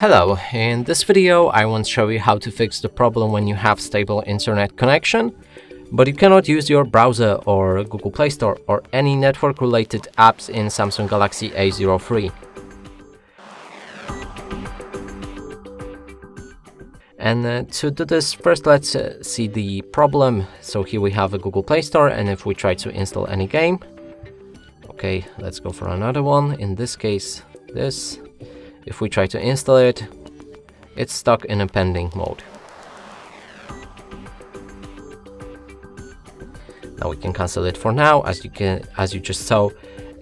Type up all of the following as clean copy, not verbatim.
Hello, in this video I want to show you how to fix the problem when you have stable internet connection, but you cannot use your browser or Google Play Store or any network-related apps in Samsung Galaxy A03. And to do this, first let's see the problem. So here we have a Google Play Store, and if we try to install any game, okay, let's go for another one, in this case this. If we try to install it, it's stuck in a pending mode. Now we can cancel it for now. As you just saw,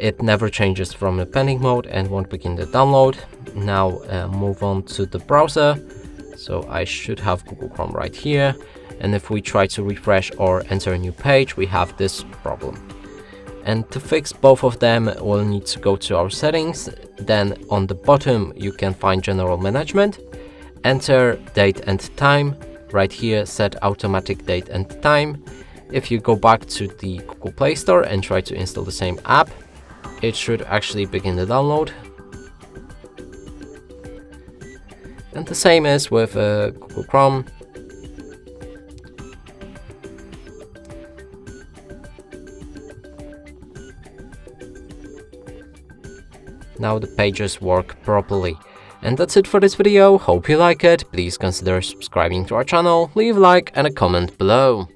it never changes from a pending mode and won't begin the download. Now move on to the browser. So I should have Google Chrome right here. And if we try to refresh or enter a new page, we have this problem. And to fix both of them, we'll need to go to our settings. Then on the bottom, you can find General Management, enter date and time. Right here, set automatic date and time. If you go back to the Google Play Store and try to install the same app, it should actually begin the download. And the same is with Google Chrome. Now the pages work properly. And that's it for this video. Hope you like it. Please consider subscribing to our channel, leave a like and a comment below.